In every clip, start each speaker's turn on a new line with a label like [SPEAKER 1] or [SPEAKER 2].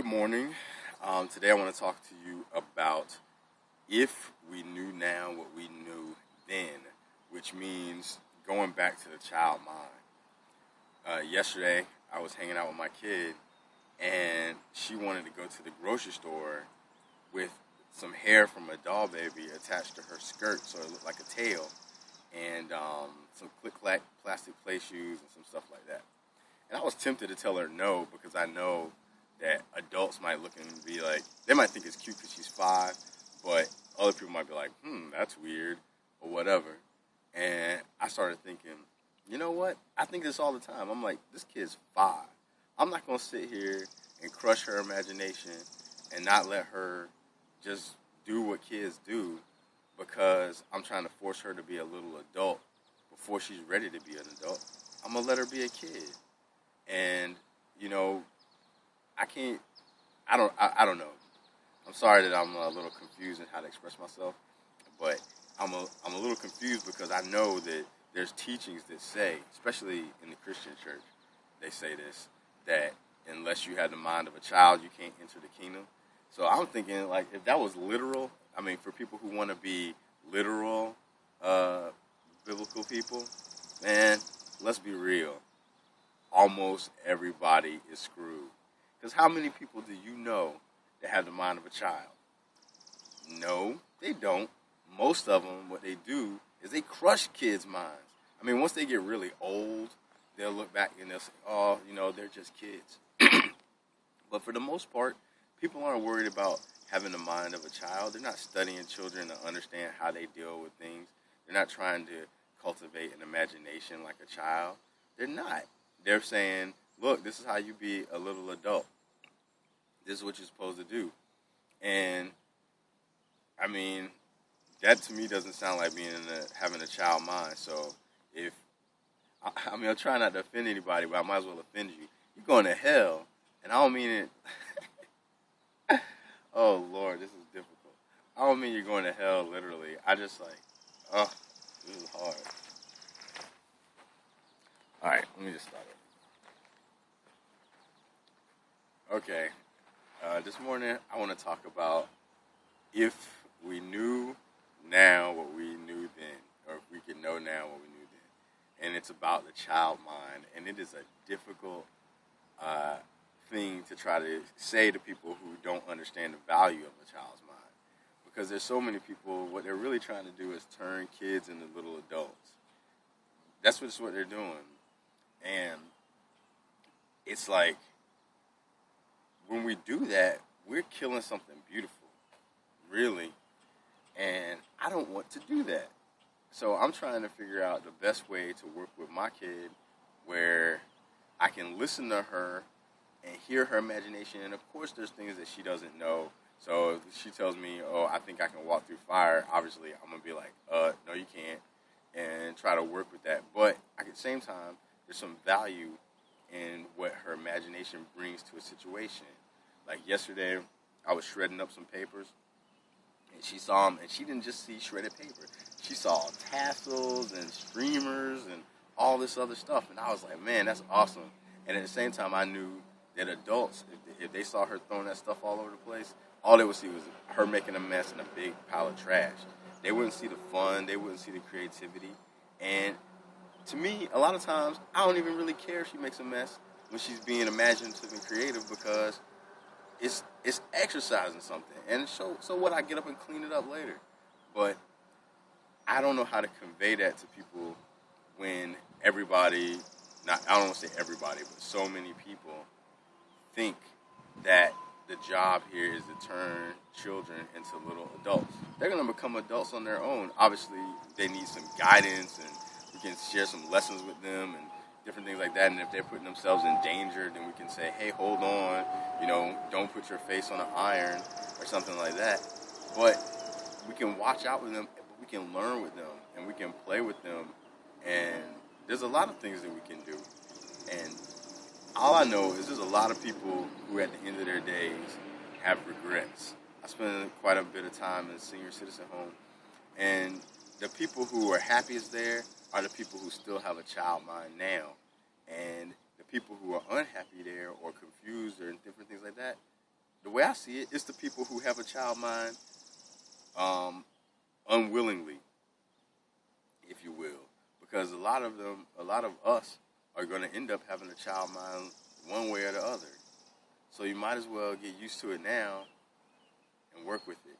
[SPEAKER 1] Good morning. Today I want to talk to you about if we knew now what we knew then, which means going back to the child mind. Yesterday I was hanging out with my kid and she wanted to go to the grocery store with some hair from a doll baby attached to her skirt so it looked like a tail and some click-clack plastic play shoes and some stuff like that. And I was tempted to tell her no because I know that adults might look and be like, they might think it's cute because she's 5, but other people might be like, that's weird, or whatever. And I started thinking, you know what? I think this all the time. I'm like, this kid's 5. I'm not going to sit here and crush her imagination and not let her just do what kids do because I'm trying to force her to be a little adult before she's ready to be an adult. I'm going to let her be a kid. And, I don't know. I'm sorry that I'm a little confused in how to express myself, but I'm a little confused because I know that there's teachings that say, especially in the Christian church, they say this, that unless you have the mind of a child, you can't enter the kingdom. So I'm thinking, like, if that was literal, for people who want to be literal, biblical people, man, let's be real. Almost everybody is screwed. Because how many people do you know that have the mind of a child? No, they don't. Most of them, what they do is they crush kids' minds. Once they get really old, they'll look back and they'll say, oh, they're just kids. But for the most part, people aren't worried about having the mind of a child. They're not studying children to understand how they deal with things. They're not trying to cultivate an imagination like a child. They're not. They're saying, look, this is how you be a little adult. This is what you're supposed to do. And, that to me doesn't sound like having a child mind. So I'm trying not to offend anybody, but I might as well offend you. You're going to hell. And I don't mean it. Oh, Lord, this is difficult. I don't mean you're going to hell literally. I just this is hard. All right, let me just start it. Okay, this morning I want to talk about if we knew now what we knew then, or if we could know now what we knew then. And it's about the child mind, and it is a difficult thing to try to say to people who don't understand the value of a child's mind. Because there's so many people, what they're really trying to do is turn kids into little adults. That's what they're doing. And it's like, when we do that, we're killing something beautiful, really. And I don't want to do that. So I'm trying to figure out the best way to work with my kid where I can listen to her and hear her imagination. And of course, there's things that she doesn't know. So if she tells me, oh, I think I can walk through fire, obviously I'm going to be like, no, you can't, and try to work with that. But at the same time, there's some value in what her imagination brings to a situation. Like yesterday, I was shredding up some papers, and she saw them, and she didn't just see shredded paper. She saw tassels and streamers and all this other stuff, and I was like, man, that's awesome. And at the same time, I knew that adults, if they saw her throwing that stuff all over the place, all they would see was her making a mess in a big pile of trash. They wouldn't see the fun. They wouldn't see the creativity. And to me, a lot of times, I don't even really care if she makes a mess when she's being imaginative and creative because it's exercising something. And so what, I get up and clean it up later. But I don't know how to convey that to people when everybody, I don't want to say everybody, but so many people think that the job here is to turn children into little adults. They're going to become adults on their own. Obviously, they need some guidance, and we can share some lessons with them and different things like that. And if they're putting themselves in danger, then we can say, hey, hold on, don't put your face on an iron or something like that. But we can watch out with them, we can learn with them, and we can play with them. And there's a lot of things that we can do. And all I know is there's a lot of people who at the end of their days have regrets. I spend quite a bit of time in a senior citizen home, and the people who are happiest there are the people who still have a child mind now. And the people who are unhappy there or confused or different things like that, the way I see it, it's the people who have a child mind unwillingly, if you will, because a lot of us are going to end up having a child mind one way or the other. So you might as well get used to it now and work with it.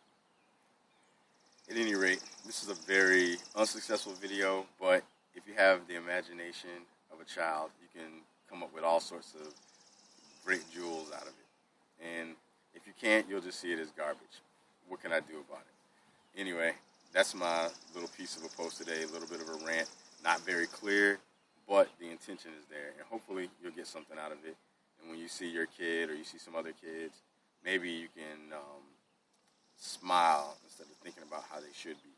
[SPEAKER 1] At any rate, this is a very unsuccessful video, but if you have the imagination of a child, you can come up with all sorts of great jewels out of it. And if you can't, you'll just see it as garbage. What can I do about it? Anyway, that's my little piece of a post today, a little bit of a rant. Not very clear, but the intention is there. And hopefully you'll get something out of it. And when you see your kid or you see some other kids, maybe you can smile instead of thinking about how they should be.